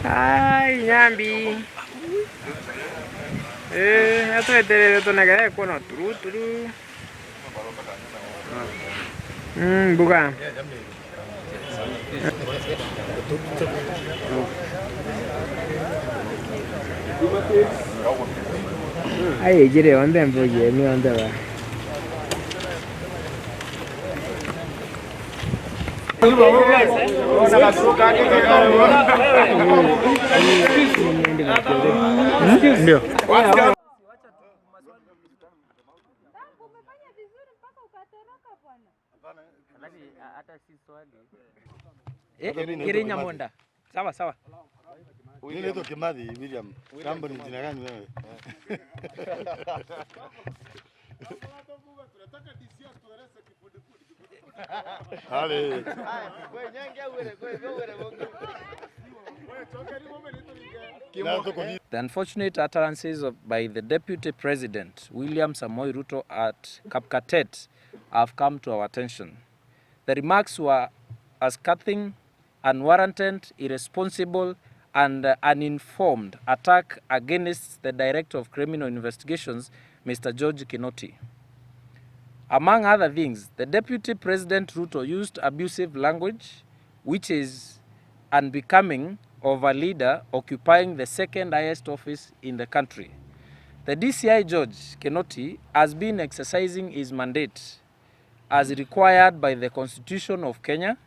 Ai, nyambi. Esto es de negara con turu. Bukan. Ai, jadi orang tu pergi, ni orang tu lah. Ndio. Kirinya monda. Sawa sawa. Mimi naitwa Kimathi William. Kambo ni jina gani wewe? Ale. The unfortunate utterances by the Deputy President, William Samoei Ruto at Kapkatet have come to our attention. The remarks were a scathing, unwarranted, irresponsible, and uninformed attack against the Director of Criminal Investigations, Mr. George Kinoti. Among other things, the Deputy President Ruto used abusive language, which is unbecoming of a leader occupying the second highest office in the country. The DCI George Kinoti has been exercising his mandate as required by the Constitution of Kenya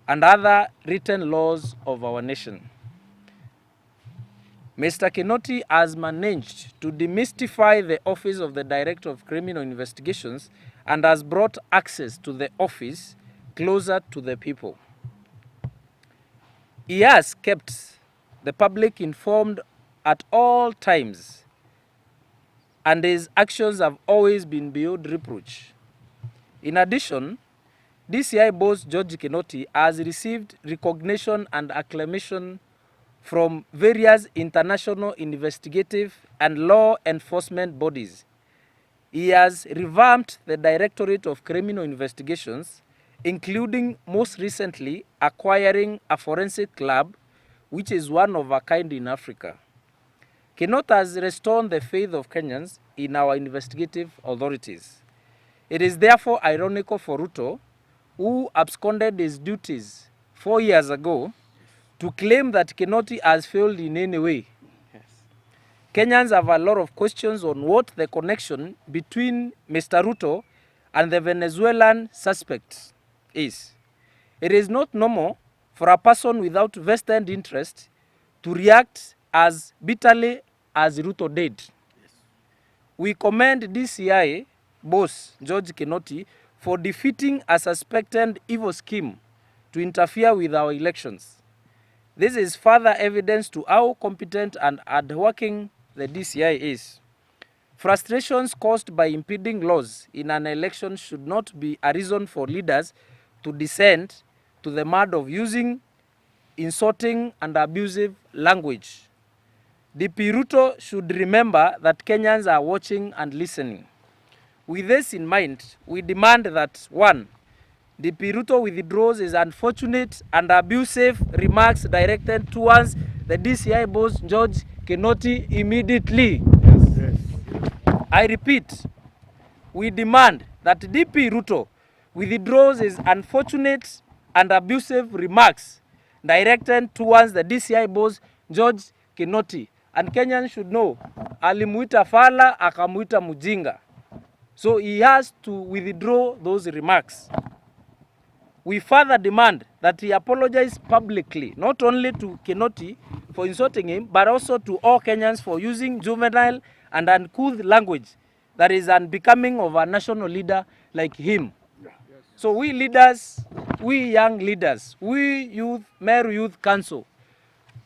and other written laws of our nation. Mr. Kinoti has managed to demystify the office of the Director of Criminal Investigations and has brought access to the office closer to the people. He has kept the public informed at all times, and his actions have always been beyond reproach. In addition, DCI boss George Kinoti has received recognition and acclamation from various international investigative and law enforcement bodies. He has revamped the Directorate of Criminal Investigations, including most recently acquiring a forensic lab, which is one of a kind in Africa. Kinoti has restored the faith of Kenyans in our investigative authorities. It is therefore ironical for Ruto, who absconded his duties 4 years ago, to claim that Kinoti has failed in any way. Yes. Kenyans have a lot of questions on what the connection between Mr. Ruto and the Venezuelan suspect is. It is not normal for a person without vested interest to react as bitterly as Ruto did. Yes. We commend DCI boss George Kinoti for defeating a suspected evil scheme to interfere with our elections. This is further evidence to how competent and hardworking the DCI is. Frustrations caused by impeding laws in an election should not be a reason for leaders to descend to the mud of using insulting and abusive language. DP Ruto should remember that Kenyans are watching and listening. With this in mind, we demand that 1. DP Ruto withdraws his unfortunate and abusive remarks directed towards the DCI boss George Kinoti immediately. Yes. I repeat, we demand that DP Ruto withdraws his unfortunate and abusive remarks directed towards the DCI boss George Kinoti. And Kenyans should know, alimuita fala, akamuita mujinga. So he has to withdraw those remarks. We further demand that he apologize publicly, not only to Kinoti for insulting him, but also to all Kenyans for using juvenile and uncouth language that is unbecoming of a national leader like him. Yes. So we leaders, we young leaders, we youth, Meru Youth Council,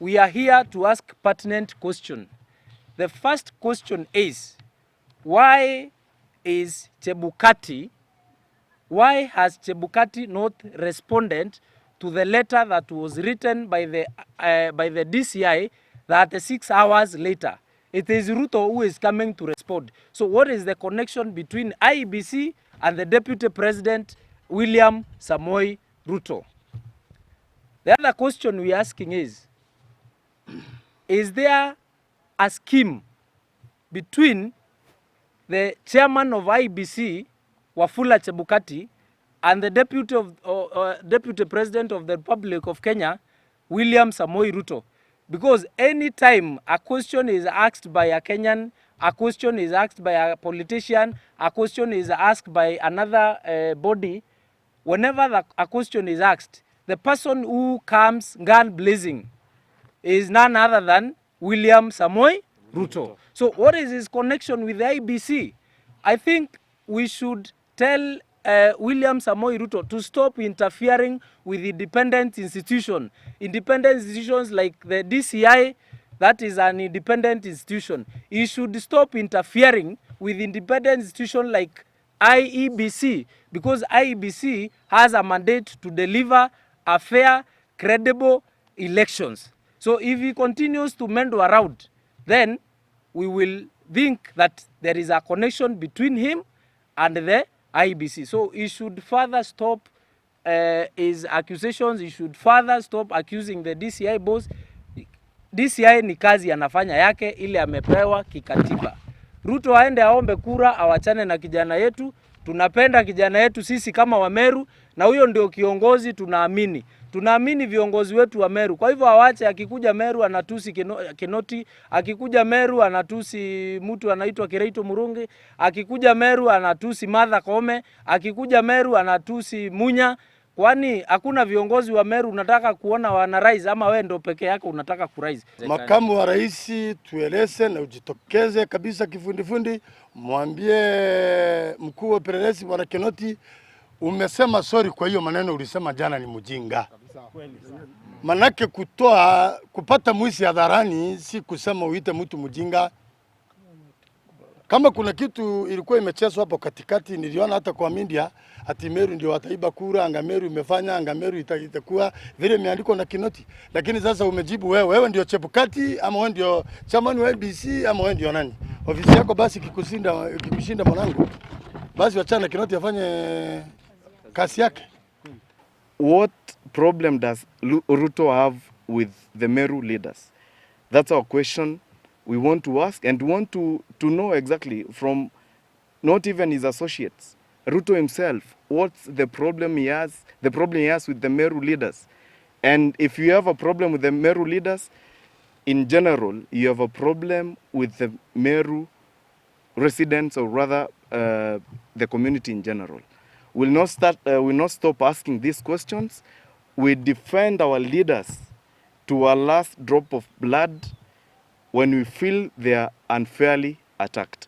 we are here to ask pertinent question. The first question is, why has Chebukati not responded to the letter that was written by the DCI 36 hours later? It is Ruto who is coming to respond. So what is the connection between Iebc and the Deputy President William Samoei Ruto? The other question we're asking is there a scheme between the chairman of Iebc, Wafula Chebukati, and the deputy president of the Republic of Kenya, William Samoei Ruto? Because any time a question is asked by a Kenyan, a question is asked by a politician, a question is asked by another body, whenever a question is asked, the person who comes gun blazing is none other than William Samoei Ruto. So what is his connection with the Iebc? I think we should tell William Samoei Ruto to stop interfering with independent institutions. Independent institutions like the DCI, that is an independent institution. He should stop interfering with independent institutions like Iebc, because Iebc has a mandate to deliver a fair, credible elections. So if he continues to meander around, then we will think that there is a connection between him and the Iebc. So he should further stop his accusations. He should further stop accusing the DCI boss. DCI ni kazi anafanya yake ile amepewa kikatiba. Ruto aende aombe kura, awachane na kijana yetu. Tunapenda kijana yetu sisi kama Wameru, na huyo ndio kiongozi tunaamini. Tunaamini viongozi wetu wa Meru. Kwa hivyo awache, akikuja Meru anatusi Kinoti, akikuja Meru anatusi mtu anaitwa Kireito Murungi, akikuja Meru anatusi Martha Koome, akikuja Meru anatusi Munya. Kwani hakuna viongozi wa Meru unataka kuona wana rise, ama wewe ndio peke yako unataka kurise? Makamu wa rais, tueleze na ujitokeze kabisa kifundifundi, mwambie mkuu wa upelelezi Bwana Kinoti, umesema sorry kwa hiyo maneno ulisema jana ni mjinga. Manake kupata mwisi hadharani si kusema uite mtu mjinga. Kama kuna kitu ilikuwa imechezwa hapo katikati, niliona hata kwa media ati Meru ndio wataiba kura, anga Meru imefanya, anga Meru itakuwa vile imeandikwa na Kinoti. Lakini sasa umejibu wewe ndio Chebukati, ama wewe ndio chairman wa Iebc, ama wewe ndio nani? Ofisi yako basi kikushinda mwanangu, basi wachana Kinoti afanye kazi yake. What problem does Ruto have with the Meru leaders? That's our question we want to ask, and want to know exactly from not even his associates, Ruto himself, what's the problem he has with the Meru leaders. And if you have a problem with the Meru leaders, in general, you have a problem with the Meru residents, or rather the community in general. We'll not stop asking these questions. We defend our leaders to our last drop of blood when we feel they are unfairly attacked.